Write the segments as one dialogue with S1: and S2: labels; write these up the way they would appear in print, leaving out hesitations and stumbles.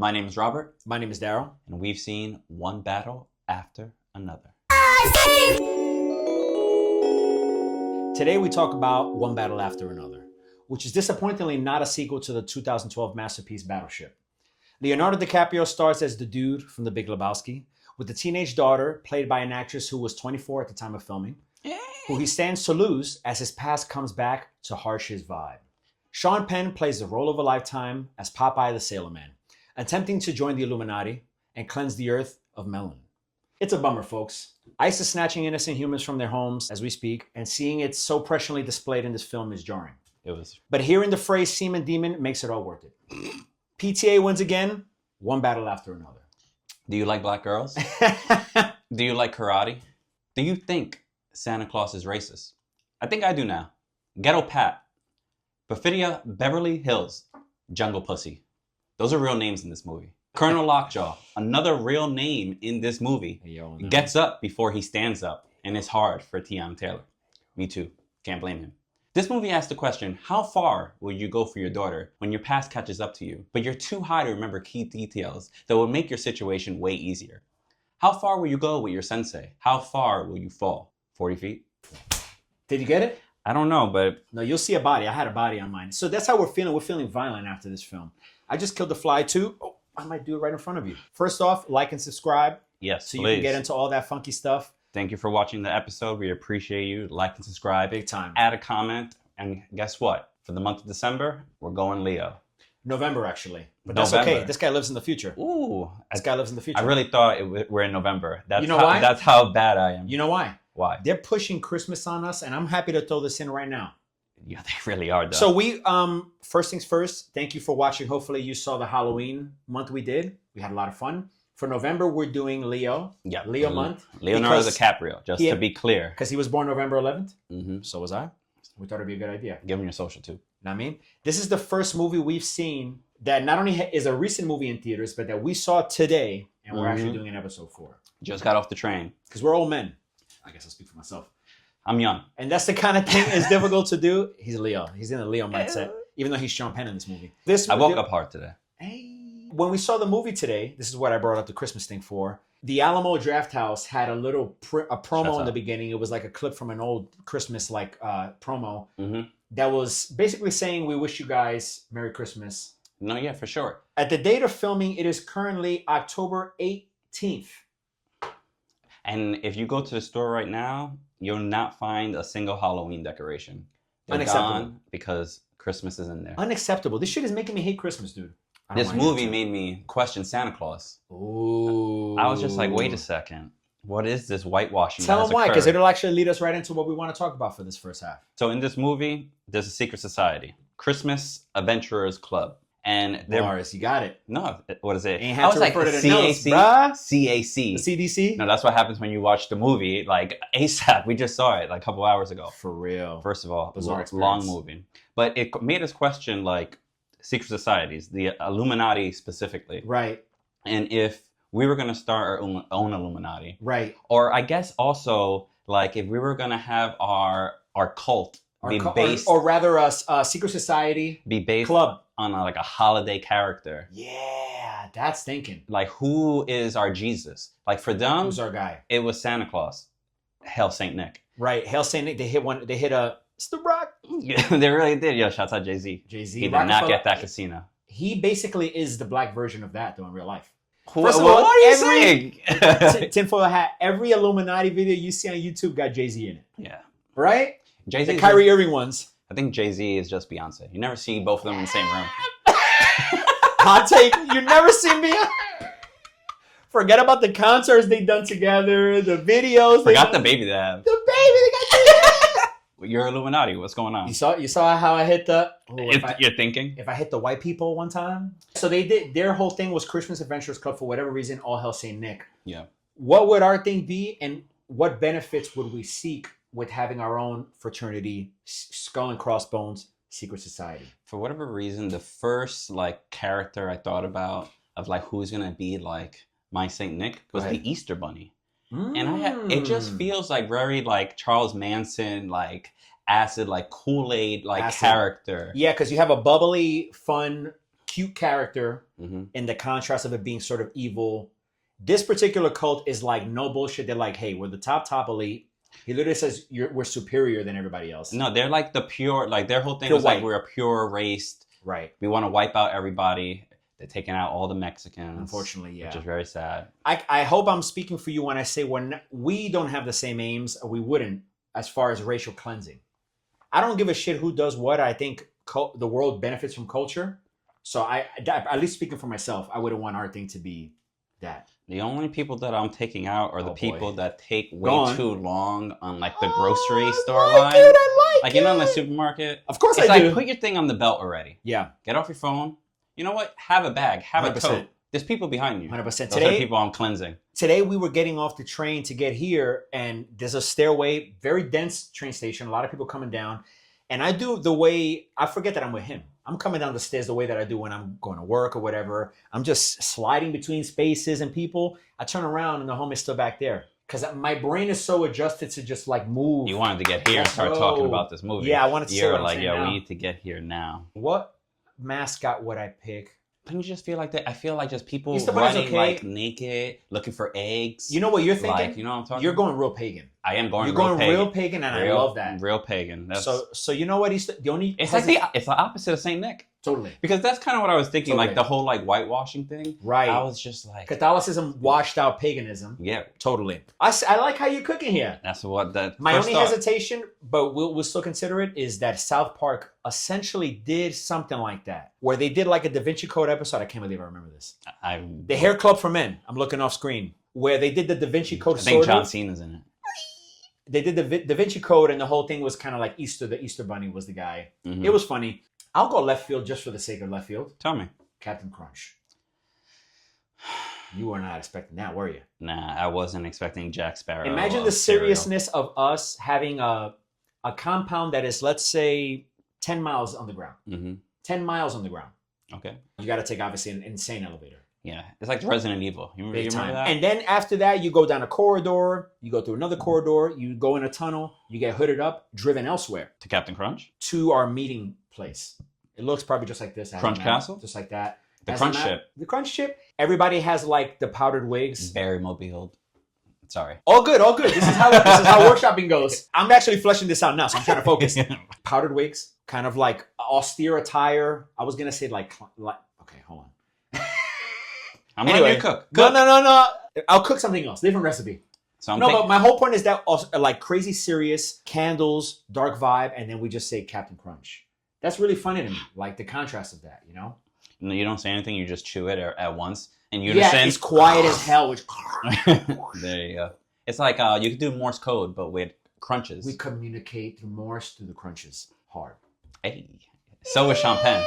S1: My name is Robert,
S2: My name is Daryl.
S1: and we've seen one battle after another.
S2: Today we talk about One Battle After Another, which is disappointingly not a sequel to the 2012 masterpiece Battleship. Leonardo DiCaprio stars as the dude from The Big Lebowski, with a teenage daughter played by an actress who was 24 at the time of filming, who he stands to lose as his past comes back to harsh his vibe. Sean Penn plays the role of a lifetime as Popeye the Sailor Man, attempting to join the Illuminati and cleanse the earth of melanin. It's a bummer, folks. ICE is snatching innocent humans from their homes as we speak, and seeing it so presciently displayed in this film is jarring.
S1: It was.
S2: But hearing the phrase semen demon makes it all worth it. PTA wins again, one battle after another.
S1: Do you like black girls? Do you like karate? Do you think Santa Claus is racist? I think I do now. Ghetto Pat, Perfidia Beverly Hills, Jungle Pussy. Those are real names in this movie. Colonel Lockjaw, another real name in this movie, gets up before he stands up, and it's hard for Tiana Taylor. Me too. Can't blame him. This movie asks the question, how far will you go for your daughter when your past catches up to you, but you're too high to remember key details that will make your situation way easier? How far will you go with your sensei? How far will you fall? 40 feet?
S2: Did you get it?
S1: I don't know, but...
S2: No, you'll see a body. I had a body on mine. So that's how we're feeling. We're feeling violent after this film. I just killed the fly too. Oh, I might do it right in front of you. First off, like and subscribe.
S1: Yes,
S2: so you
S1: please.
S2: can get into all that funky stuff.
S1: Thank you for watching the episode. We appreciate you. Like and subscribe.
S2: Big time.
S1: Add a comment. And guess what? For the month of December, we're going Leo.
S2: November, actually. But
S1: November.
S2: that's okay. This guy lives in the future.
S1: Ooh.
S2: This guy lives in the future.
S1: I really thought we're in November. That's
S2: You know
S1: how,
S2: why?
S1: That's how bad I am.
S2: You know why?
S1: Why?
S2: They're pushing Christmas on us, and I'm happy to throw this in right now.
S1: Yeah, they really are, though.
S2: So we, first things first, thank you for watching. Hopefully you saw the Halloween month we did. We had a lot of fun. For November, we're doing Leo.
S1: Yeah.
S2: Leo month.
S1: Leonardo DiCaprio, just to be clear.
S2: Because he was born November 11th.
S1: Mm-hmm.
S2: So was I. We thought it'd be a good idea.
S1: Give him your social, too.
S2: Know what I mean? This is the first movie we've seen that not only is a recent movie in theaters, but that we saw today, and we're actually doing an episode 4.
S1: Just got off the train.
S2: Because we're old men. I guess I'll speak for myself.
S1: I'm young.
S2: And that's the kind of thing that's difficult to do. He's Leo. He's in a Leo mindset, even though he's Sean Penn in this movie.
S1: I woke up hard today.
S2: Hey. When we saw the movie today, this is what I brought up the Christmas thing for. The Alamo Draft House had a little promo in the beginning. It was like a clip from an old Christmas promo that was basically saying, we wish you guys Merry Christmas.
S1: No, yeah, for sure.
S2: At the date of filming, it is currently October 18th.
S1: And if you go to the store right now, you'll not find a single Halloween decoration. They're
S2: Unacceptable.
S1: gone because Christmas is in there.
S2: Unacceptable. This shit is making me hate Christmas, dude.
S1: This movie made me question Santa Claus.
S2: Ooh.
S1: I was just like, wait a second. What is this whitewashing?
S2: Tell them why, because it'll actually lead us right into what we want to talk about for this first half.
S1: So in this movie, there's a secret society. Christmas Adventurers Club. And they're...
S2: Boris, you got it.
S1: No, what is it?
S2: Ain't have to refer to the notes,
S1: CAC?
S2: bruh.
S1: CAC.
S2: The CDC?
S1: No, that's what happens when you watch the movie, like ASAP. We just saw it like a couple hours ago.
S2: For real.
S1: First of all,
S2: Bizarre
S1: long movie. But it made us question, like, secret societies, the Illuminati specifically.
S2: Right.
S1: And if we were going to start our own Illuminati.
S2: Right.
S1: Or I guess also, like, if we were going to have our cult be based...
S2: Or rather a secret society
S1: be based
S2: club
S1: on like a holiday character.
S2: Yeah, that's thinking.
S1: Like, who is our Jesus? Like, for them,
S2: who's our guy?
S1: It was Santa Claus. Hail Saint Nick.
S2: Right. Hail Saint Nick. They hit a... It's the Rock.
S1: Yeah, they really did. Yo, shouts out Jay-Z.
S2: Jay-Z.
S1: He did not get that casino.
S2: He basically is the black version of that, though, in real life.
S1: First of all, what are you saying?
S2: Tinfoil hat. Every Illuminati video you see on YouTube got Jay-Z in it.
S1: Yeah.
S2: Right?
S1: Jay-Z.
S2: The Kyrie Irving ones.
S1: I think Jay-Z is just Beyonce. You never see both of them in the same room.
S2: Hot take. You never see me. Forget about the concerts they done together, the videos.
S1: Forgot the baby they have.
S2: The baby they got.
S1: You're Illuminati. What's going on?
S2: You saw how I hit the.
S1: You're thinking.
S2: If I hit the white people one time. So they did. Their whole thing was Christmas Adventurers Club for whatever reason. All Hail Saint Nick.
S1: Yeah.
S2: What would our thing be, and what benefits would we seek with having our own fraternity, skull and crossbones secret society? For
S1: whatever reason, the first like character I thought about of like who's gonna be like my Saint Nick was the Easter Bunny. And it just feels like very like Charles Manson, like acid, like Kool-Aid, like character.
S2: Yeah, because you have a bubbly, fun cute character
S1: Mm-hmm.
S2: in the contrast of it being sort of evil. This particular cult is like no bullshit. They're like, hey, we're the top elite. He literally says we're superior than everybody else.
S1: No, they're like the pure, like their whole thing
S2: Pure
S1: is like
S2: white.
S1: we're a pure race.
S2: Right.
S1: We want to wipe out everybody. They're taking out all the Mexicans.
S2: Unfortunately, yeah.
S1: Which is very sad.
S2: I hope I'm speaking for you when I say we don't have the same aims, or we wouldn't, as far as racial cleansing. I don't give a shit who does what. I think the world benefits from culture. So at least speaking for myself, I wouldn't want our thing to be that.
S1: The only people that I'm taking out are the people
S2: boy.
S1: that take
S2: Go
S1: way
S2: on.
S1: too long on like the grocery store
S2: I
S1: line.
S2: like it, I like
S1: You know, in
S2: it.
S1: the supermarket.
S2: Of course
S1: It's
S2: I
S1: like,
S2: do.
S1: put your thing on the belt already.
S2: Yeah,
S1: Get off your phone. You know what? Have a bag. Have a
S2: 100%.
S1: tote. There's people behind you.
S2: 100%.
S1: Those are
S2: Today,
S1: people I'm cleansing.
S2: Today we were getting off the train to get here, and there's a stairway, very dense train station, a lot of people coming down. And I do the way, I forget that I'm with him. I'm coming down the stairs the way that I do when I'm going to work or whatever. I'm just sliding between spaces and people. I turn around and the homie's still back there. Because my brain is so adjusted to just like move.
S1: You wanted to get here and start talking about this movie.
S2: Yeah, I wanted to say
S1: You're
S2: what I'm
S1: like,
S2: saying
S1: yo,
S2: now.
S1: we need to get here now.
S2: What mascot would I pick?
S1: Don't you just feel like that? I feel like just people
S2: Easter Bunny's
S1: running
S2: okay.
S1: like naked, looking for eggs.
S2: You know what you're thinking?
S1: Like, you know what I'm talking
S2: You're
S1: about?
S2: going real pagan.
S1: I am going
S2: You're
S1: real
S2: going
S1: pagan.
S2: real pagan, and
S1: Real-
S2: I love that.
S1: Real pagan. That's,
S2: So you know what? The only
S1: it's like it's the opposite of Saint Nick.
S2: totally
S1: Because that's kind of what I was thinking,
S2: Totally.
S1: like the whole like whitewashing thing.
S2: right.
S1: I was just like,
S2: Catholicism washed out paganism.
S1: yeah,
S2: Totally. I like how you're cooking here.
S1: that's what that.
S2: My
S1: first
S2: only
S1: thought.
S2: hesitation, but we'll still consider it, is that South Park essentially did something like that, where they did like a Da Vinci Code episode. I can't believe I remember this. The Hair Club for Men. I'm looking off screen, where they did the Da Vinci Code.
S1: I think John Cena's in it.
S2: They did the Da Vinci Code, and the whole thing was kind of like Easter. The Easter Bunny was the guy.
S1: Mhm.
S2: It was funny. I'll go left field just for the sake of left field.
S1: Tell me.
S2: Captain Crunch. You were not expecting that, were you?
S1: Nah, I wasn't expecting Jack Sparrow.
S2: Imagine the seriousness of us having a compound that is, let's say, 10 miles on the ground.
S1: Mm-hmm.
S2: 10 miles on the ground.
S1: Okay.
S2: You got to take, obviously, an insane elevator.
S1: Yeah, it's like Resident Evil. You
S2: Big
S1: remember
S2: time.
S1: that?
S2: And then after that, you go down a corridor, you go through another corridor, you go in a tunnel, you get hooded up, driven elsewhere
S1: To Captain Crunch?
S2: to our meeting place. It looks probably just like this. It has
S1: Crunch
S2: a map,
S1: Castle?
S2: Just like that.
S1: The
S2: Has a
S1: Crunch
S2: map.
S1: Ship.
S2: The Crunch Ship. Everybody has like the powdered wigs.
S1: Very mobiled. Sorry.
S2: All good, all good. This is how workshopping goes. I'm actually fleshing this out now, so I'm trying to focus. Powdered wigs, kind of like austere attire. I was gonna say like okay, hold on.
S1: I'm
S2: Anyway,
S1: letting you cook.
S2: No. I'll cook something else. Different recipe.
S1: So I'm
S2: But my whole point is that also, like crazy serious, candles, dark vibe, and then we just say Captain Crunch. That's really funny to me. Like the contrast of that, you know?
S1: No, you don't say anything. You just chew it at once in
S2: Yeah,
S1: unison.
S2: it's quiet as hell. Which
S1: There you go. It's like you could do Morse code, but with crunches.
S2: we communicate through Morse through the crunches. Hard.
S1: Hey. So is champagne.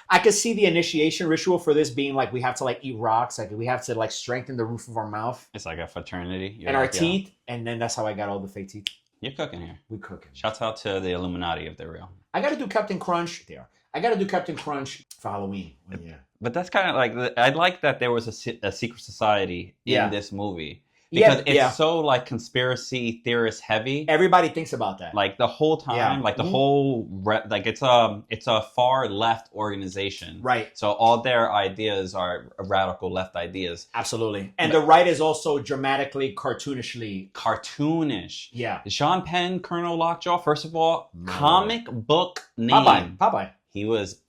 S2: I could see the initiation ritual for this being like we have to like eat rocks, like we have to like strengthen the roof of our mouth
S1: It's like a fraternity. You're
S2: and our
S1: like, yo,
S2: teeth, and then that's how I got all the fake teeth.
S1: You're cooking here.
S2: We cooking.
S1: Shouts out to the Illuminati if they're real.
S2: I got to do Captain Crunch. I got to do Captain Crunch for Halloween. Yeah.
S1: But that's kind of like I like that there was a secret society in
S2: Yeah.
S1: this movie
S2: Yeah,
S1: because it's so like conspiracy theorist heavy.
S2: Everybody thinks about that.
S1: Like the whole time,
S2: Yeah.
S1: like the
S2: Mhm.
S1: whole like it's a far left organization,
S2: Right.
S1: So all their ideas are radical left ideas,
S2: Absolutely. And the right is also dramatically, cartoonishly.
S1: cartoonish.
S2: Yeah.
S1: Sean Penn, Colonel Lockjaw. First of all,
S2: My
S1: comic book name.
S2: Popeye.
S1: He was.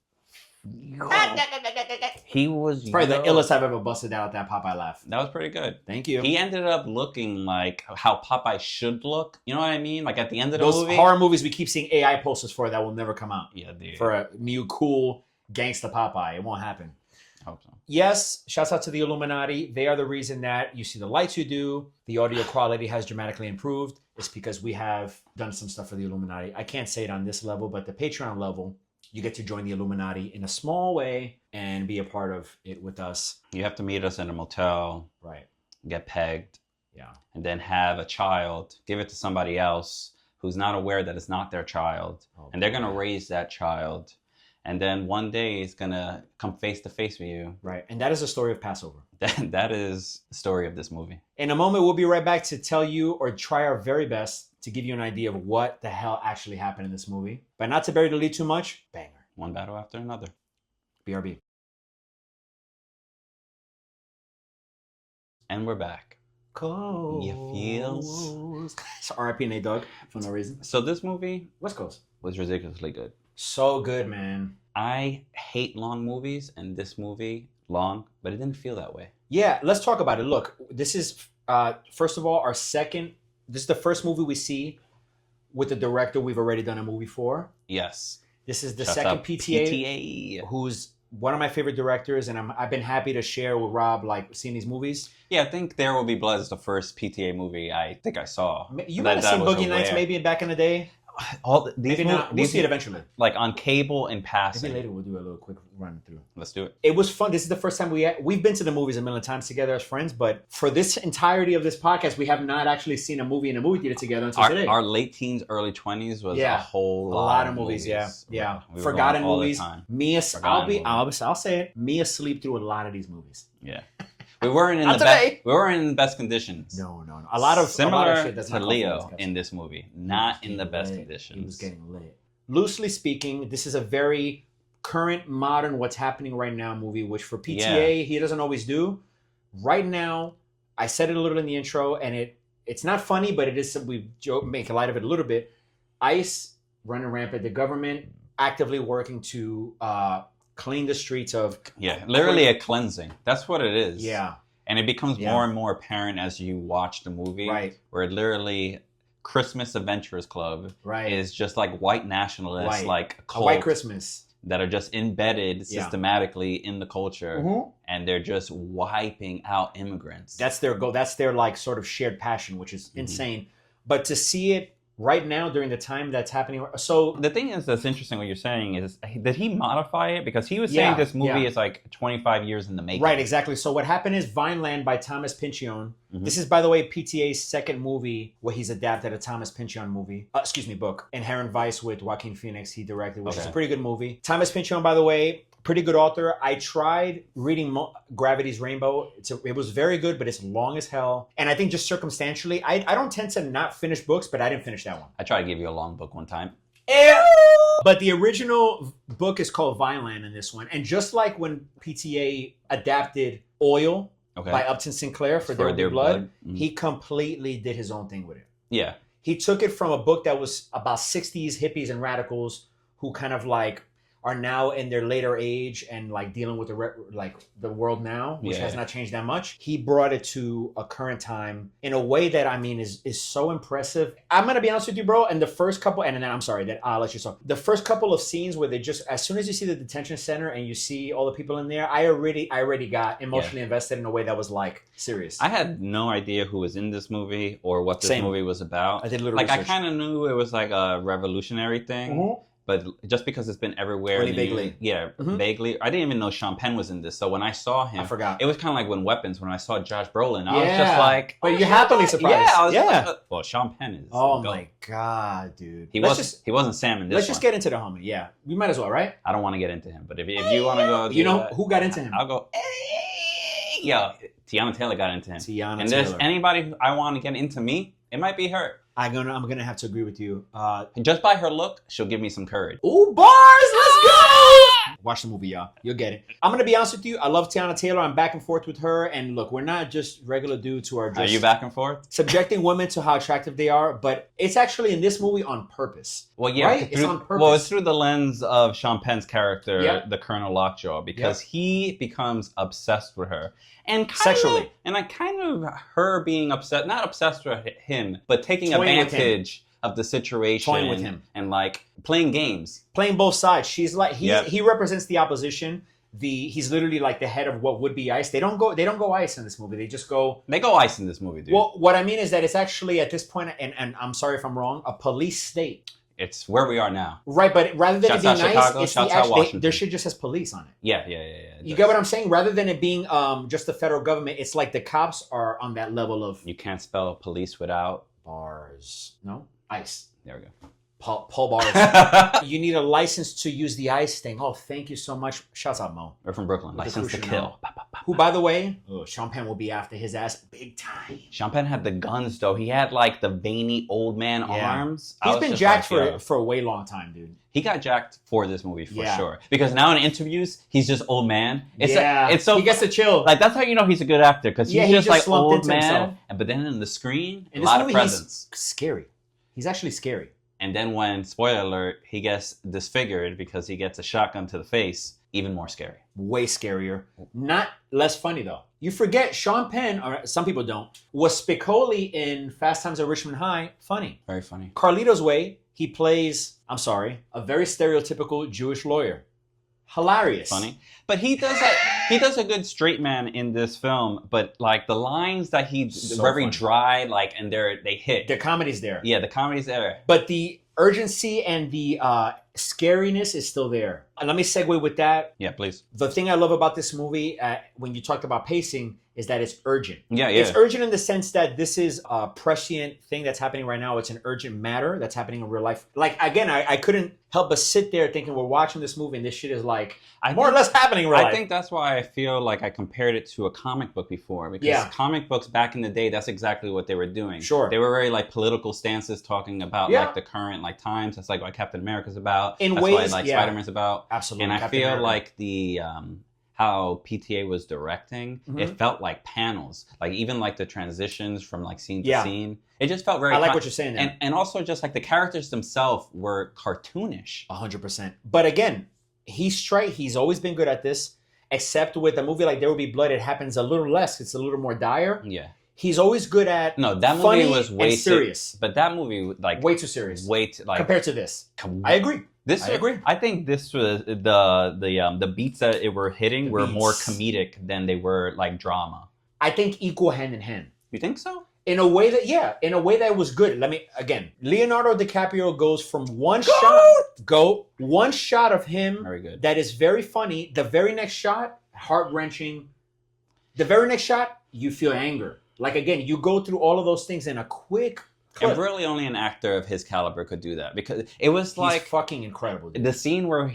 S1: He was
S2: Probably the illest I've ever busted out that Popeye laugh.
S1: That was pretty good.
S2: Thank you.
S1: He ended up looking like how Popeye should look. You know what I mean? Like at the end of the
S2: Those
S1: movie.
S2: horror movies we keep seeing AI posters for that will never come out.
S1: Yeah, dude.
S2: For a new cool gangsta Popeye. It won't happen.
S1: I hope so.
S2: Yes, shouts out to the Illuminati. They are the reason that you see the lights you do. The audio quality has dramatically improved. It's because we have done some stuff for the Illuminati. I can't say it on this level, but the Patreon level, you get to join the Illuminati in a small way and be a part of it with us.
S1: You have to meet us in a motel,
S2: Right.
S1: get pegged,
S2: Yeah.
S1: and then have a child, give it to somebody else who's not aware that it's not their child.
S2: Oh,
S1: And they're going to
S2: boy.
S1: raise that child. And then one day it's going to come face to face with you.
S2: Right. And that is the story of Passover.
S1: That is the story of this movie.
S2: In a moment, we'll be right back to tell you or try our very best to give you an idea of what the hell actually happened in this movie. But not to bury the lead too much, banger.
S1: One battle after another.
S2: BRB.
S1: And we're back.
S2: Coast.
S1: You feels?
S2: So R.I.P. Nate Dogg for no reason.
S1: So this movie
S2: West Coast.
S1: was ridiculously good.
S2: So good, man.
S1: I hate long movies, and this movie, long, but it didn't feel that way.
S2: Yeah, let's talk about it. Look, this is, first of all, this is the first movie we see with the director we've already done a movie for.
S1: Yes.
S2: This is the
S1: Shouts
S2: second
S1: out
S2: PTA, who's one of my favorite directors, and I've been happy to share with Rob, like, seeing these movies.
S1: Yeah, I think There Will Be Blood is the first PTA movie I think I saw.
S2: You might have seen Boogie Nights maybe back in the day.
S1: Maybe
S2: not. We'll see it eventually.
S1: Like on cable and passing.
S2: Maybe later we'll do a little quick run through.
S1: Let's do it.
S2: It was fun. This is the first time we've been to the movies a million times together as friends, but for this entirety of this podcast, we have not actually seen a movie in a movie theater together until today.
S1: Our late teens, early 20s was a whole
S2: lot of movies. Yeah.
S1: We
S2: Forgotten movies. I'll say it. Me asleep through a lot of these movies.
S1: Yeah. We weren't in the best conditions.
S2: No. A lot of shit that's
S1: to Leo in this movie, not in the best conditions.
S2: He was getting lit. Loosely speaking, this is a very current, modern, what's happening right now movie, which for PTA he doesn't always do. Right now, I said it a little in the intro, and it's not funny, but it is. We make light of it a little bit. ICE running rampant. The government actively working to clean the streets of...
S1: Yeah, literally a cleansing. That's what it is.
S2: Yeah.
S1: And it becomes more and more apparent as you watch the movie.
S2: Right.
S1: Where literally Christmas Adventurers Club is just like white nationalists, like a cult,
S2: white Christmas,
S1: that are just embedded systematically in the culture. And they're just wiping out immigrants.
S2: That's their goal. That's their like sort of shared passion, which is insane. But to see it right now during the time that's happening. So
S1: the thing is that's interesting what you're saying is, did he modify it? Because he was saying this movie is like 25 years in the making.
S2: Right, exactly. So what happened is Vineland by Thomas Pynchon. This is, by the way, PTA's second movie where he's adapted a Thomas Pynchon book. Inherent Vice with Joaquin Phoenix, he directed, which is a pretty good movie. Thomas Pynchon, by the way, pretty good author. I tried reading Gravity's Rainbow. It was very good, but it's long as hell. And I think just circumstantially, I don't tend to not finish books, but I didn't finish that one.
S1: I tried to give you a long book one time.
S2: But the original book is called Vineland in this one. And just like when PTA adapted Oil by Upton Sinclair for Their Blood, he completely did his own thing with it. Yeah. He took it from a book that was about 60s hippies and radicals who kind of like are now in their later age and like dealing with the world now, which has not changed that much. He brought it to a current time in a way that, I mean, is so impressive. I'm gonna be honest with you, bro. And the first couple, and then I'm sorry that I'll let you talk. The first couple of scenes where they just, as soon as you see the detention center and you see all the people in there, I already got emotionally invested in a way that was like serious.
S1: I had no idea who was in this movie or what this movie was about.
S2: I did a little
S1: research.
S2: I
S1: kind of knew it was like a revolutionary thing. But just because it's been everywhere.
S2: Really vaguely.
S1: Vaguely. I didn't even know Sean Penn was in this. So when I saw him.
S2: I forgot.
S1: It was kind of like when Weapons, when I saw Josh Brolin. I was just like.
S2: But you're happily surprised.
S1: Yeah. I was like, well, Sean Penn is.
S2: Oh my God, dude.
S1: He wasn't Sam in this
S2: Let's just get into the homie. Yeah. We might as well, right?
S1: I don't want to get into him. But if you want to go.
S2: You know who got into him?
S1: I'll go. Yo, Tiana Taylor got into him.
S2: And
S1: there's anybody who I want to get into me, it might be her.
S2: I'm gonna have to agree with you.
S1: Just by her look, she'll give me some courage.
S2: Ooh, bars! Let's go! Watch the movie, y'all. You'll get it. I'm gonna be honest with you. I love Tiana Taylor. I'm back and forth with her. And look, we're not just regular dudes who are just...
S1: Are you back and forth?
S2: Subjecting women to how attractive they are. But it's actually in this movie on purpose.
S1: Well, yeah.
S2: Right? It's on purpose.
S1: Well, it's through the lens of Sean Penn's character, the Colonel Lockjaw, because he becomes obsessed with her. And
S2: sexually.
S1: And I kind of, her being not obsessed with him, but taking advantage of the situation.
S2: Toying with him.
S1: And like playing games.
S2: Playing both sides. She's like, he represents the opposition. He's literally like the head of what would be ICE. They don't go ICE in this movie. They just go...
S1: They go ICE in this movie, dude.
S2: Well, what I mean is that it's actually at this point, and I'm sorry if I'm wrong, a police state.
S1: It's where we are now.
S2: Right, but rather than it being
S1: Chicago,
S2: nice, there should just says police on it.
S1: Yeah.
S2: You get what I'm saying? Rather than it being just the federal government, it's like the cops are on that level of...
S1: You can't spell police without...
S2: Bars. No? ICE.
S1: There we go.
S2: Paul Bars. You need a license to use the ICE thing. Oh, thank you so much. Shouts out, Mo.
S1: We're from Brooklyn. License to kill.
S2: Who, by the way, Sean Penn will be after his ass big time.
S1: Sean Penn had the guns, though. He had, like, the veiny old man arms.
S2: He's been jacked for a way long time, dude.
S1: He got jacked for this movie, for sure. Because now in interviews, he's just old man. It's so...
S2: He gets to chill.
S1: Like, that's how you know he's a good actor. Because he's just like, old man.
S2: Himself.
S1: But then in the screen,
S2: in
S1: a lot of presence.
S2: He's scary. He's actually scary.
S1: And then when, spoiler alert, he gets disfigured because he gets a shotgun to the face, even more scary.
S2: Way scarier. Not less funny, though. You forget Sean Penn, or some people don't, was Spicoli in Fast Times at Richmond High. Funny.
S1: Very funny.
S2: Carlito's Way, he plays, I'm sorry, a very stereotypical Jewish lawyer. Hilarious.
S1: Funny. But he does a good straight man in this film, but like the lines that very funny. Dry, like, and they hit.
S2: The comedy's there.
S1: Yeah, the comedy's there.
S2: But the urgency and the scariness is still there. And let me segue with that.
S1: Yeah, please.
S2: The thing I love about this movie, when you talked about pacing, is that it's urgent.
S1: Yeah.
S2: It's urgent in the sense that this is a prescient thing that's happening right now. It's an urgent matter that's happening in real life. Like, again, I couldn't help but sit there thinking we're watching this movie and this shit is like more or less happening in real life.
S1: I think that's why I feel like I compared it to a comic book before. Because comic books back in the day, that's exactly what they were doing.
S2: Sure.
S1: They were very like political stances talking about like the current like times. That's like what Captain America's about.
S2: In
S1: that's
S2: ways,
S1: what like Spider-Man's about.
S2: Absolutely.
S1: And I feel like the how PTA was directing, it felt like panels. Like even like the transitions from like scene to scene. It just felt very...
S2: I like what you're saying there.
S1: And also just like the characters themselves were cartoonish.
S2: 100%. But again, he's always been good at this, except with a movie like There Will Be Blood, it happens a little less. It's a little more dire.
S1: Yeah.
S2: He's always good at
S1: that
S2: funny
S1: movie was way
S2: and serious.
S1: But that movie, like...
S2: Way too serious.
S1: Way too... Like,
S2: compared to this. I agree. I agree.
S1: I think this was the beats that it were hitting were more comedic than they were like drama. I think
S2: equal hand in hand.
S1: You think so?
S2: In a way that was good. Leonardo DiCaprio goes from one shot of him
S1: very good. That
S2: is very funny. The very next shot, heart-wrenching. The very next shot, you feel anger. Like again, you go through all of those things in a quick clip.
S1: And really only an actor of his caliber could do that because it was he's
S2: fucking incredible. Dude.
S1: The scene where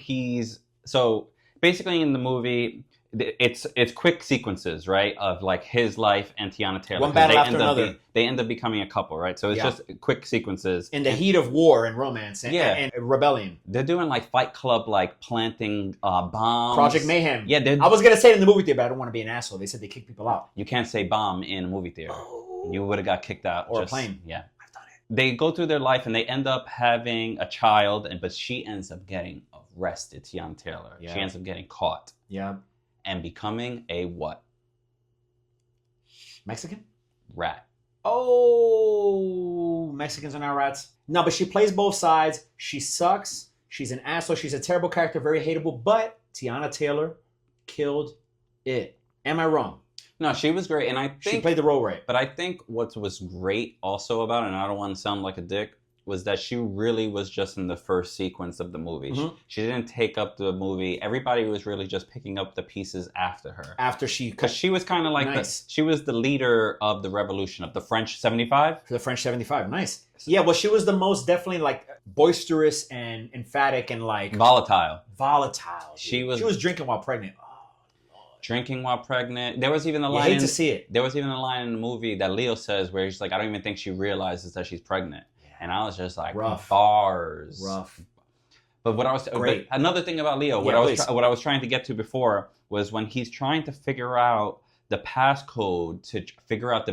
S1: so basically in the movie, it's quick sequences, right, of like his life and Tiana Taylor.
S2: One battle after another.
S1: They end up becoming a couple, right? So it's just quick sequences.
S2: In the heat of war and romance and rebellion.
S1: They're doing like Fight Club, like planting bombs.
S2: Project Mayhem.
S1: Yeah,
S2: I was going to say it in the movie theater, but I don't want to be an asshole. They said they kick people out.
S1: You can't say bomb in a movie theater.
S2: Oh.
S1: You would have got kicked out.
S2: Or a plane.
S1: Yeah. I've done it. They go through their life and they end up having a child, but she ends up getting arrested, Tiana Taylor. Yeah. She ends up getting caught.
S2: Yeah.
S1: And becoming a what?
S2: Mexican?
S1: Rat.
S2: Oh, Mexicans are not rats. No, but she plays both sides. She sucks. She's an asshole. She's a terrible character, very hateable. But Tiana Taylor killed it. Am I wrong?
S1: No, she was great. And I think...
S2: She played the role right.
S1: But I think what was great also about it, and I don't want to sound like a dick, was that she really was just in the first sequence of the movie. Mm-hmm. She didn't take up the movie. Everybody was really just picking up the pieces after her. Because she was kind of like she was the leader of the revolution of the French 75.
S2: The French 75, nice. Yeah, well, she was the most definitely like boisterous and emphatic and like...
S1: Volatile.
S2: She was drinking while pregnant.
S1: Drinking while pregnant. There was even a line...
S2: I hate to see it.
S1: There was even a line in the movie that Leo says where he's like, I don't even think she realizes that she's pregnant. And I was just like, bars.
S2: Rough.
S1: But what I was... But another thing about Leo, what I was trying to get to before was when he's trying to figure out the passcode to figure out the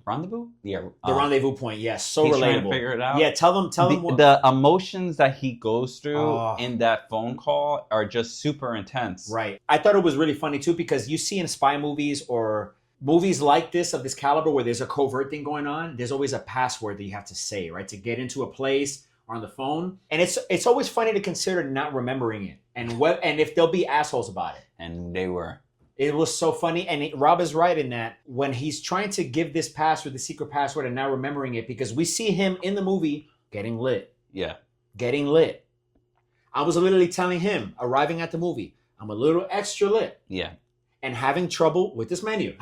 S1: rendezvous? Yeah.
S2: The rendezvous point, yes. So
S1: he's
S2: relatable.
S1: Trying to figure it out.
S2: Yeah, tell them what...
S1: The emotions that he goes through in that phone call are just super intense.
S2: Right. I thought it was really funny, too, because you see in spy movies or... movies like this, of this caliber, where there's a covert thing going on, there's always a password that you have to say, right? To get into a place or on the phone. And it's always funny to consider not remembering it. And if there'll be assholes about it.
S1: And they were.
S2: It was so funny. And Rob is right in that when he's trying to give this password, the secret password, and not remembering it, because we see him in the movie getting lit.
S1: Yeah.
S2: Getting lit. I was literally telling him, arriving at the movie, I'm a little extra lit.
S1: Yeah.
S2: And having trouble with this menu.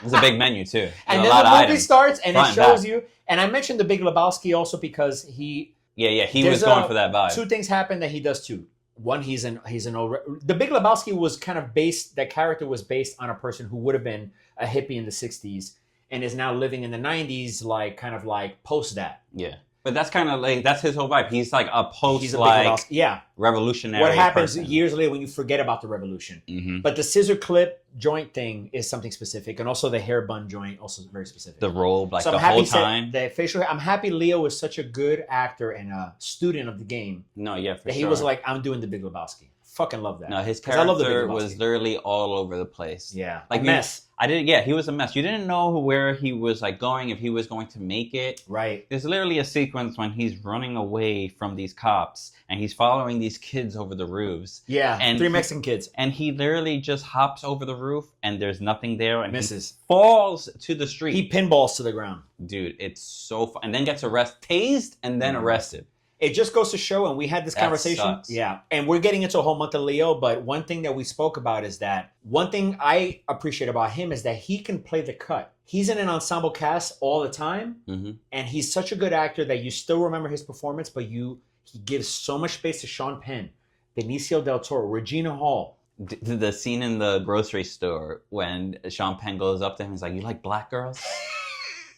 S1: It's a big menu too.
S2: And then the movie starts and it shows you. And I mentioned The Big Lebowski also because he...
S1: Yeah, he was going for that vibe.
S2: Two things happen that he does too. one, he's an old. The Big Lebowski was kind of based. That character was based on a person who would have been a hippie in the '60s and is now living in the '90s, like kind of like post that.
S1: Yeah. But that's kind of like, that's his whole vibe. He's like a post,
S2: He's a Big
S1: like,
S2: Lebowski. Yeah.
S1: revolutionary
S2: What happens
S1: person.
S2: years later when you forget about the revolution?
S1: Mm-hmm.
S2: But the scissor clip joint thing is something specific, and also the hair bun joint also very specific.
S1: The robe, like
S2: So
S1: the
S2: I'm happy
S1: whole time.
S2: the facial hair. I'm happy Leo is such a good actor and a student of the game
S1: No, yeah, for
S2: that
S1: sure.
S2: he was like, I'm doing the Big Lebowski. Fucking love that.
S1: No, his
S2: 'Cause I love the Big
S1: character
S2: Lebowski.
S1: was literally all over the place.
S2: Yeah,
S1: Like
S2: a mess.
S1: Yeah, he was a mess. You didn't know where he was like going, if he was going to make it.
S2: Right.
S1: There's literally a sequence when he's running away from these cops and he's following these kids over the roofs.
S2: Yeah,
S1: And
S2: 3 Mexican kids.
S1: And he literally just hops over the roof and there's nothing there and
S2: Misses.
S1: he falls to the street.
S2: He pinballs to the ground.
S1: Dude, it's so fun. And then gets tased and then arrested.
S2: It just goes to show, and we had this
S1: That
S2: conversation.
S1: sucks.
S2: Yeah, and we're getting into a whole month of Leo, but one thing that we spoke about is that one thing I appreciate about him is that he can play the cut. He's in an ensemble cast all the time,
S1: Mm-hmm.
S2: and he's such a good actor that you still remember his performance, but he gives so much space to Sean Penn, Benicio del Toro, Regina Hall.
S1: The scene in the grocery store when Sean Penn goes up to him, he's like, "You like black girls?"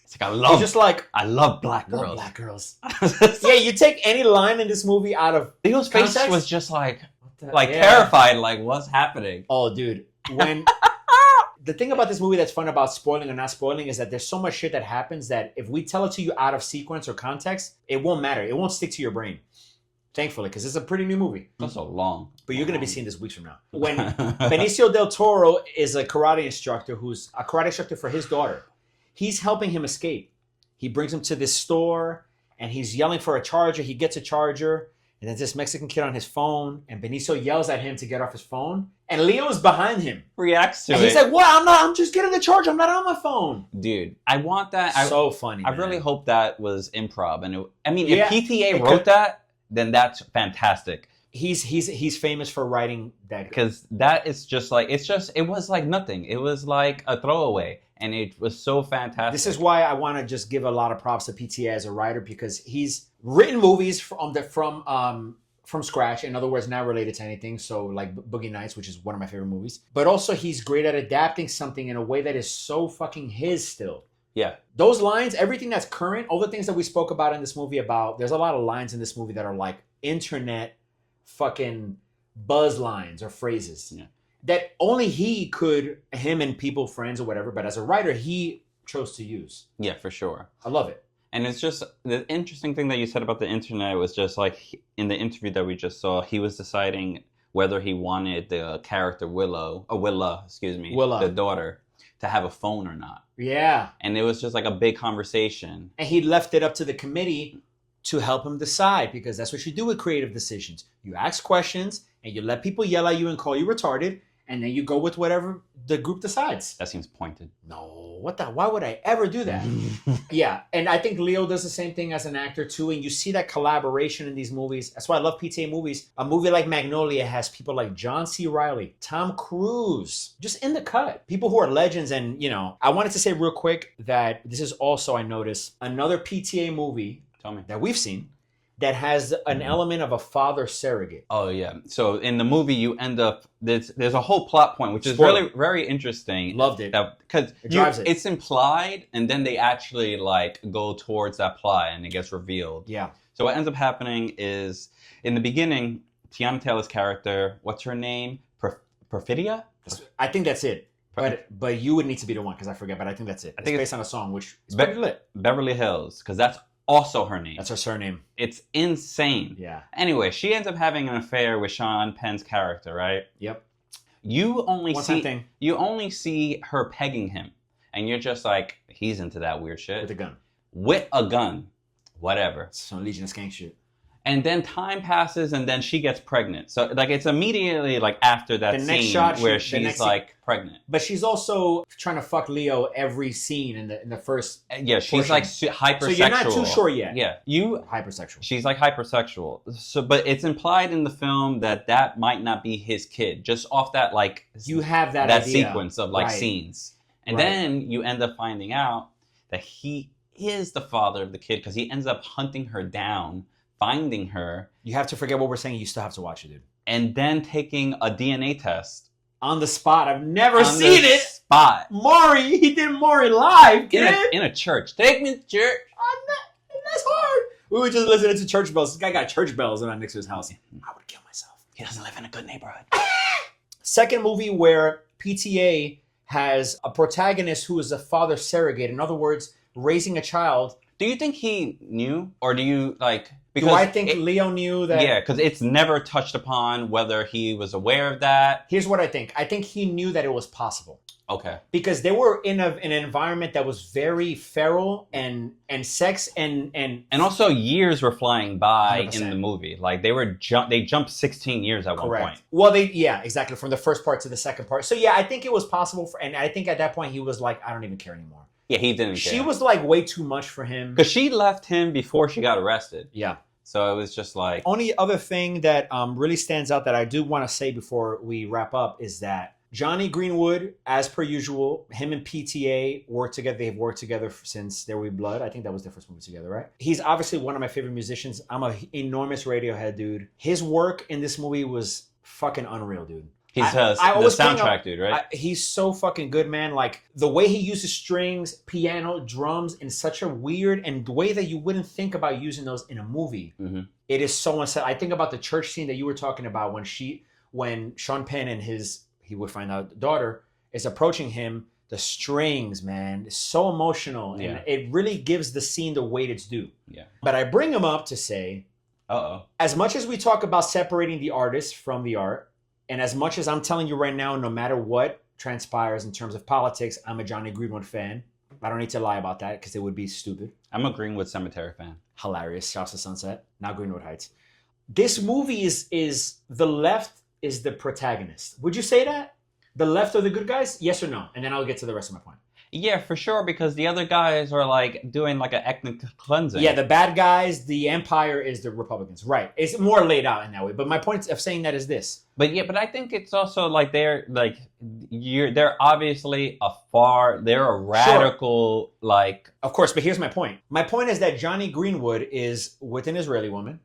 S1: It's like,
S2: He's just like,
S1: I love black
S2: love
S1: girls.
S2: black girls. Yeah, you take any line in this movie out of
S1: Leo's face
S2: context?
S1: was just like
S2: Yeah.
S1: terrified, like what's happening?
S2: Oh, dude. When the thing about this movie that's fun about spoiling or not spoiling is that there's so much shit that happens that if we tell it to you out of sequence or context, it won't matter. It won't stick to your brain. Thankfully, because it's a pretty new movie.
S1: That's so long.
S2: But you're going to be seeing this weeks from now. When Benicio del Toro is a karate instructor who's a karate instructor for his daughter, he's helping him escape. He brings him to this store and he's yelling for a charger. He gets a charger. And there's this Mexican kid on his phone, and Benicio yells at him to get off his phone, and Leo's behind him.
S1: Reacts to
S2: And
S1: it.
S2: he's like, "What? I'm just getting the charger. I'm not on my phone."
S1: Dude, I want that.
S2: So funny.
S1: I
S2: man.
S1: really hope that was improv. And
S2: Yeah,
S1: if PTA
S2: it
S1: wrote
S2: could-
S1: that, then that's fantastic.
S2: He's famous for writing that.
S1: Because that is just like, it was like nothing. It was like a throwaway. And it was so fantastic.
S2: This is why I want to just give a lot of props to PTA as a writer, because he's written movies from scratch. In other words, not related to anything. So like Boogie Nights, which is one of my favorite movies. But also he's great at adapting something in a way that is so fucking his still.
S1: Yeah.
S2: Those lines, everything that's current, all the things that we spoke about in this movie about, there's a lot of lines in this movie that are like internet fucking buzz lines or phrases.
S1: Yeah.
S2: That only him and people, friends or whatever, but as a writer, he chose to use.
S1: Yeah, for sure.
S2: I love it.
S1: And it's just, the interesting thing that you said about the internet was just like, in the interview that we just saw, he was deciding whether he wanted the character Willa, the daughter, to have a phone or not.
S2: Yeah.
S1: And it was just like a big conversation.
S2: And he left it up to the committee to help him decide, because that's what you do with creative decisions. You ask questions and you let people yell at you and call you retarded, and then you go with whatever the group decides.
S1: That seems pointed.
S2: No, why would I ever do that? Yeah, and I think Leo does the same thing as an actor too, and you see that collaboration in these movies. That's why I love PTA movies. A movie like Magnolia has people like John C. Reilly, Tom Cruise, just in the cut. People who are legends. And, I wanted to say real quick that this is also, I noticed, another PTA movie
S1: Tell me.
S2: that we've seen that has an element of a father surrogate.
S1: Oh, yeah. So in the movie, you end up, there's a whole plot point, which is
S2: Spoiler.
S1: really very interesting.
S2: Loved it.
S1: Because
S2: It drives it.
S1: it's implied, and then they actually like go towards that plot, and it gets revealed.
S2: Yeah.
S1: So what ends up happening is, in the beginning, Tiana Taylor's character, what's her name? Perfidia?
S2: I think that's it. But you would need to be the one, because I forget, but I think that's it. It's based on a song, which is pretty lit.
S1: Beverly Hills, because that's also her name.
S2: That's her surname.
S1: It's insane.
S2: Yeah.
S1: Anyway, she ends up having an affair with Sean Penn's character, right?
S2: Yep.
S1: You only
S2: One-time thing.
S1: You only see her pegging him, and you're just like, he's into that weird shit.
S2: With a gun.
S1: With a gun. Whatever.
S2: Some Legion of Skank shit.
S1: And then time passes, and then she gets pregnant. So, like, it's immediately, like, after that
S2: The next
S1: scene
S2: shot,
S1: where
S2: the next
S1: she's, like, pregnant.
S2: But she's also trying to fuck Leo every scene in the first.
S1: Yeah, she's,
S2: portion.
S1: like, hypersexual.
S2: So you're not too sure yet.
S1: Yeah.
S2: Hypersexual.
S1: She's, like, hypersexual. So, but it's implied in the film that might not be his kid. Just off that, like...
S2: You have that idea.
S1: Sequence of, like,
S2: Right.
S1: scenes. And then you end up finding out that he is the father of the kid, because he ends up hunting her down, finding her.
S2: You have to forget what we're saying. You still have to watch it, dude.
S1: and then taking a DNA test
S2: on the spot. I've never
S1: on
S2: seen
S1: the
S2: it.
S1: spot
S2: Maury, he did Maury live, kid.
S1: in a church. Take me to church.
S2: That's hard. We were just listening to church bells. This guy got church bells right next to his house. I would kill myself.
S1: He doesn't live in a good neighborhood.
S2: Second movie where PTA has a protagonist who is a father surrogate. In other words, raising a child.
S1: Do you think he knew, or do you like?
S2: Do I think Leo knew that?
S1: Yeah, because it's never touched upon whether he was aware of that.
S2: Here's what I think. I think he knew that it was possible.
S1: Okay.
S2: Because they were in an environment that was very feral and sex and
S1: also years were flying by
S2: 100%.
S1: in the movie. Like they jumped 16 years at one point.
S2: Well, exactly, from the first part to the second part. So yeah, I think it was possible and I think at that point he was like, I don't even care anymore.
S1: Yeah, he didn't care.
S2: She was like way too much for him.
S1: Because she left him before she got arrested.
S2: Yeah.
S1: So it was just like...
S2: Only other thing that really stands out that I do want to say before we wrap up is that Johnny Greenwood, as per usual, him and PTA work together. They've worked together since There Will Be Blood. I think that was their first movie together, right? He's obviously one of my favorite musicians. I'm an enormous Radiohead dude. His work in this movie was fucking unreal, dude.
S1: He's the soundtrack dude, right?
S2: He's so fucking good, man. Like, the way he uses strings, piano, drums in such a weird and the way that you wouldn't think about using those in a movie. Mm-hmm. It is so unsettling. I think about the church scene that you were talking about when Sean Penn and he would find out the daughter is approaching him. The strings, man, is so emotional. And it really gives the scene the weight it's due. Yeah. But I bring him up to say, as much as we talk about separating the artist from the art, and as much as I'm telling you right now, no matter what transpires in terms of politics, I'm a Johnny Greenwood fan. I don't need to lie about that because it would be stupid.
S1: I'm a Greenwood Cemetery fan.
S2: Hilarious. Shouts to Sunset. Now Greenwood Heights. This movie is the left is the protagonist. Would you say that? The left are the good guys? Yes or no? And then I'll get to the rest of my point.
S1: Yeah, for sure, because the other guys are like doing like an ethnic cleansing.
S2: Yeah, the bad guys, the empire is the Republicans. Right. It's more laid out in that way. But my point of saying that is this.
S1: But I think it's also like they're obviously they're a radical, like...
S2: Of course, but here's my point. My point is that Johnny Greenwood is with an Israeli woman.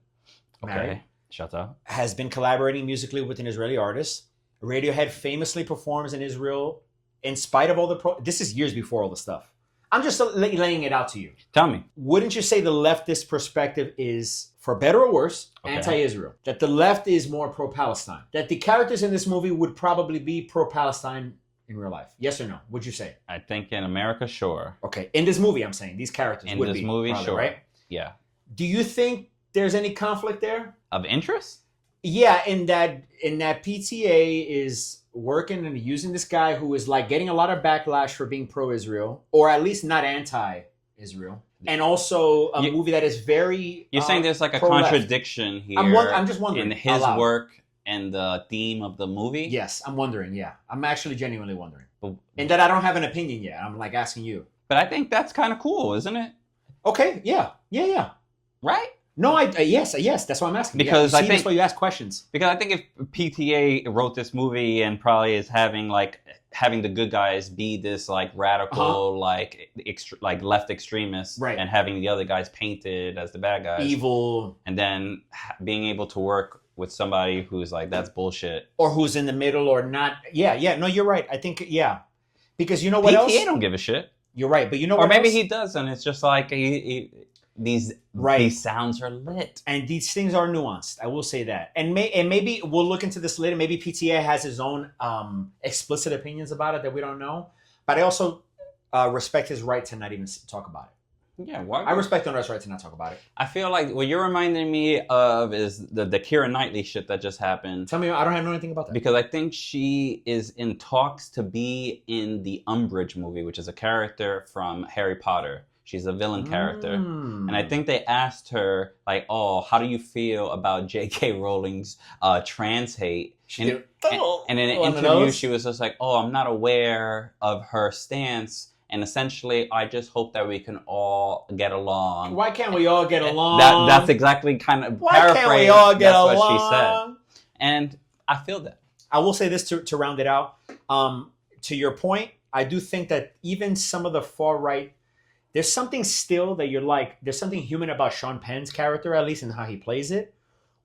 S1: Okay, shut up.
S2: Has been collaborating musically with an Israeli artist. Radiohead famously performs in Israel in spite of all the... This is years before all the stuff. I'm just laying it out to you.
S1: Tell me.
S2: Wouldn't you say the leftist perspective is, for better or worse, anti-Israel? That the left is more pro-Palestine? That the characters in this movie would probably be pro-Palestine in real life? Yes or no? Would you say?
S1: I think in America, sure.
S2: Okay. In this movie, I'm saying. These characters would be.
S1: In this movie,
S2: probably,
S1: sure.
S2: Right?
S1: Yeah.
S2: Do you think there's any conflict there?
S1: Of interest?
S2: Yeah, in that PTA is working and using this guy who is like getting a lot of backlash for being pro-Israel, or at least not anti-Israel, and also a movie that is very.
S1: You're saying there's like a
S2: pro-left.
S1: contradiction here.
S2: I'm just wondering
S1: in his work and the theme of the movie.
S2: Yes, I'm wondering. Yeah, I'm actually genuinely wondering, and that I don't have an opinion yet. I'm like asking you.
S1: But I think that's kind of cool, isn't it?
S2: Okay. Yeah.
S1: Right.
S2: No, yes, that's why I'm asking.
S1: Because I think
S2: that's why you ask questions.
S1: Because I think if PTA wrote this movie and probably is having the good guys be this like radical like left extremists,
S2: right,
S1: and having the other guys painted as the bad guys,
S2: evil,
S1: and then being able to work with somebody who's like that's bullshit,
S2: or who's in the middle or not. Yeah. No, you're right. I think because you know what
S1: PTA
S2: else?
S1: PTA don't give a shit.
S2: You're right, but you know
S1: or
S2: what?
S1: Or maybe
S2: else?
S1: he does, and it's just like these sounds are lit,
S2: and these things are nuanced. I will say that, and maybe we'll look into this later. Maybe PTA has his own explicit opinions about it that we don't know. But I also respect his right to not even talk about it.
S1: Yeah, why?
S2: I respect Honor's right to not talk about it.
S1: I feel like what you're reminding me of is the Keira Knightley shit that just happened.
S2: Tell me, I don't know anything about that.
S1: Because I think she is in talks to be in the Umbridge movie, which is a character from Harry Potter. She's a villain character. And I think they asked her, like, how do you feel about J.K. Rowling's trans hate? And in an interview, she was just like, I'm not aware of her stance. And essentially, I just hope that we can all get along.
S2: Why can't we all get along?
S1: That's exactly kind of
S2: paraphrased. Why can't we all get along?
S1: That's what she said. And I feel that.
S2: I will say this to round it out. To your point, I do think that even some of the far right, there's something still that you're like, there's something human about Sean Penn's character, at least in how he plays it,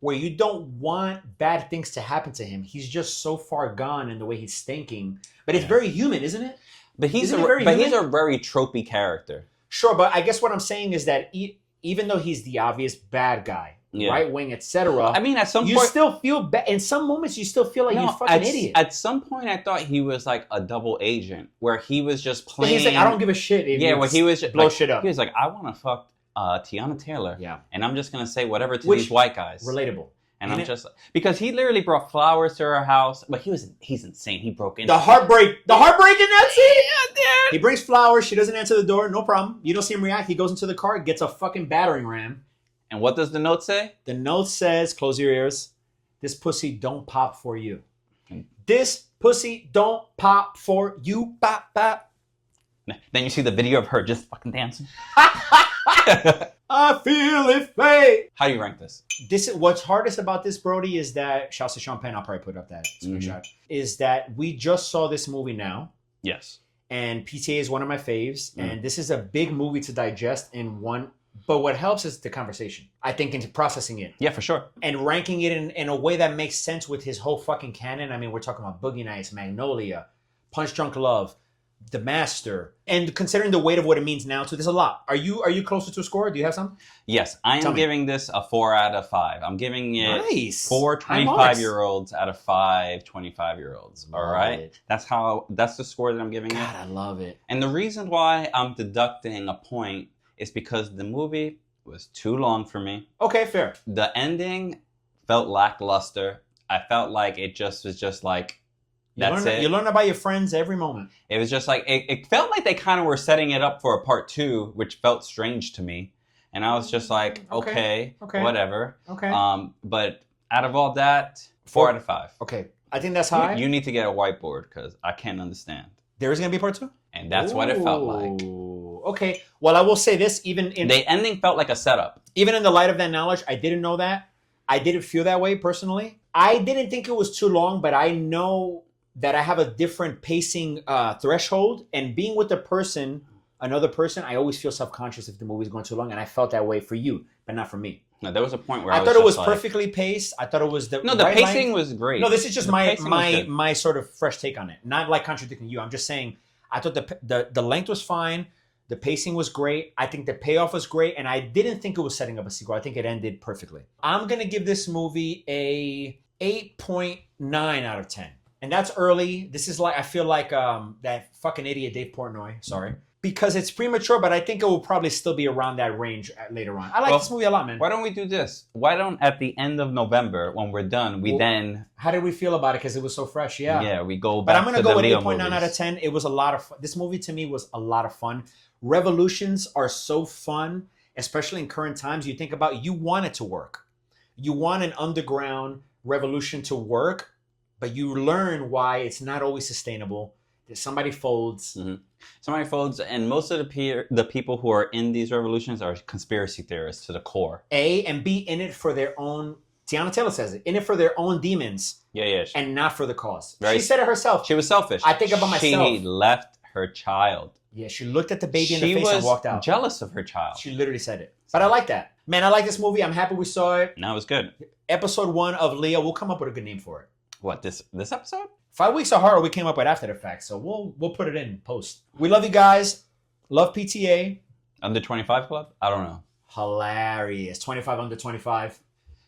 S2: where you don't want bad things to happen to him. He's just so far gone in the way he's thinking. But it's very human, isn't it?
S1: But he's
S2: Isn't it very human?
S1: he's a very tropey character.
S2: Sure, but I guess what I'm saying is that even though he's the obvious bad guy, right wing, etc.
S1: I mean, at some
S2: you
S1: point,
S2: still feel bad. In some moments, you still feel like you're a fucking idiot.
S1: At some point, I thought he was like a double agent, where he was just playing.
S2: He's like, I don't give a shit. If
S1: where he was just
S2: blow
S1: like,
S2: shit up.
S1: He was like, I want to fuck Tiana Taylor, and I'm just gonna say whatever to
S2: Which,
S1: these white guys.
S2: Relatable.
S1: And I'm just because he literally brought flowers to her house, but he's insane. He broke in.
S2: The heartbreak in that scene.
S1: Yeah, dude.
S2: He brings flowers. She doesn't answer the door. No problem. You don't see him react. He goes into the car, gets a fucking battering ram.
S1: And what does the note say?
S2: The note says, close your ears. This pussy don't pop for you. This pussy don't pop for you. Pop, pop.
S1: Then you see the video of her just fucking dancing.
S2: I feel it fade.
S1: How do you rank this?
S2: What's hardest about this, Brody, is that shouts to Sean Penn, I'll probably put up that screenshot. Is that we just saw this movie now.
S1: Yes.
S2: And PTA is one of my faves. And this is a big movie to digest in one. But what helps is the conversation, I think, into processing it.
S1: Yeah, for sure.
S2: And ranking it in a way that makes sense with his whole fucking canon. I mean, we're talking about Boogie Nights, Magnolia, Punch Drunk Love, The Master. And considering the weight of what it means now, too, there's a lot. Are you closer to a score? Do you have some?
S1: Yes, I am giving this a 4 out of 5. I'm giving it 4 25-year-olds out of 5 25-year-olds. All right? That's the score that I'm giving it.
S2: God, I love it.
S1: And the reason why I'm deducting a point is because the movie was too long for me.
S2: Okay, fair.
S1: The ending felt lackluster. I felt like it just was just like, that's it.
S2: You learn about your friends every moment.
S1: It was just like, it felt like they kind of were setting it up for a part 2, which felt strange to me. And I was just like, okay, whatever.
S2: Okay.
S1: But out of all that, 4 out of 5.
S2: Okay. I think that's high.
S1: You need to get a whiteboard because I can't understand.
S2: There is going to be a part 2?
S1: And that's what it felt like.
S2: Okay. Well, I will say this, the
S1: ending felt like a setup.
S2: Even in the light of that knowledge, I didn't know that. I didn't feel that way personally. I didn't think it was too long, but I know that I have a different pacing threshold. And being with another person, I always feel self-conscious if the movie's going too long. And I felt that way for you, but not for me.
S1: No, there was a point where
S2: I thought it was perfectly paced. I thought it was the
S1: pacing was great.
S2: No, this is just my sort of fresh take on it. Not like contradicting you. I'm just saying I thought the length was fine. The pacing was great. I think the payoff was great. And I didn't think it was setting up a sequel. I think it ended perfectly. I'm going to give this movie a 8.9 out of 10. And that's early. This is like, I feel like that fucking idiot Dave Portnoy. Sorry. Because it's premature, but I think it will probably still be around that range later on. I like this movie a lot, man.
S1: Why don't we do this? Why don't at the end of November, when we're done, then...
S2: How did we feel about it? Because it was so fresh, yeah.
S1: Yeah, we go back to the Leo movies.
S2: But I'm going to go with 8.9 out of 10. It was a lot of fun. This movie to me was a lot of fun. Revolutions are so fun, especially in current times. You think about, you want it to work. You want an underground revolution to work, but you learn why it's not always sustainable. Somebody folds.
S1: Mm-hmm. Somebody folds, and most of the people who are in these revolutions are conspiracy theorists to the core.
S2: And B, in it for their own... Tiana Taylor says it. In it for their own demons.
S1: Yeah.
S2: And not for the cause.
S1: Right.
S2: She said it herself.
S1: She was selfish.
S2: I think about myself.
S1: She left her child.
S2: Yeah, she looked at the baby in the face and walked out.
S1: She was jealous of her child.
S2: She literally said it. But I like that. Man, I like this movie. I'm happy we saw it.
S1: No, it was good.
S2: Episode 1 of Leo. We'll come up with a good name for it.
S1: What, this episode?
S2: 5 Weeks of Horror we came up with after the fact, so we'll put it in post. We love you guys. Love PTA.
S1: Under 25 Club? I don't know.
S2: Hilarious. 25 under 25.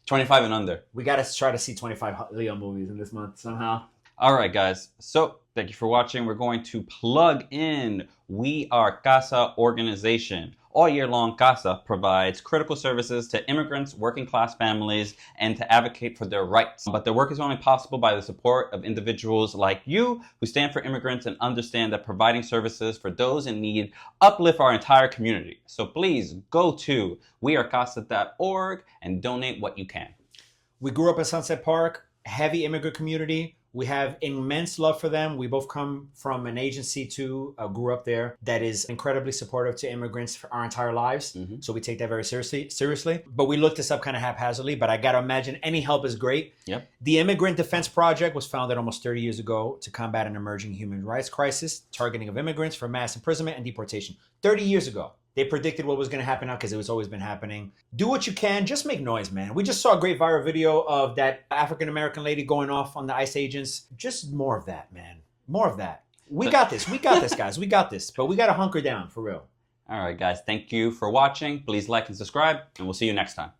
S1: 25 and under.
S2: We got to try to see 25 Leo movies in this month somehow.
S1: All right, guys. So thank you for watching. We're going to plug in We Are Casa organization. All year long, CASA provides critical services to immigrants, working class families, and to advocate for their rights. But their work is only possible by the support of individuals like you who stand for immigrants and understand that providing services for those in need uplift our entire community. So please go to wearecasa.org and donate what you can.
S2: We grew up in Sunset Park, heavy immigrant community. We have immense love for them. We both come from an agency too, grew up there, that is incredibly supportive to immigrants for our entire lives. Mm-hmm. So we take that very seriously. But we looked this up kind of haphazardly, but I got to imagine any help is great.
S1: Yep.
S2: The Immigrant Defense Project was founded almost 30 years ago to combat an emerging human rights crisis, targeting of immigrants for mass imprisonment and deportation. 30 years ago. They predicted what was going to happen now because it's always been happening. Do what you can. Just make noise, man. We just saw a great viral video of that African-American lady going off on the ICE agents. Just more of that, man. More of that. We got this. We got this, guys. We got this. But we got to hunker down, for real.
S1: All right, guys. Thank you for watching. Please like and subscribe, and we'll see you next time.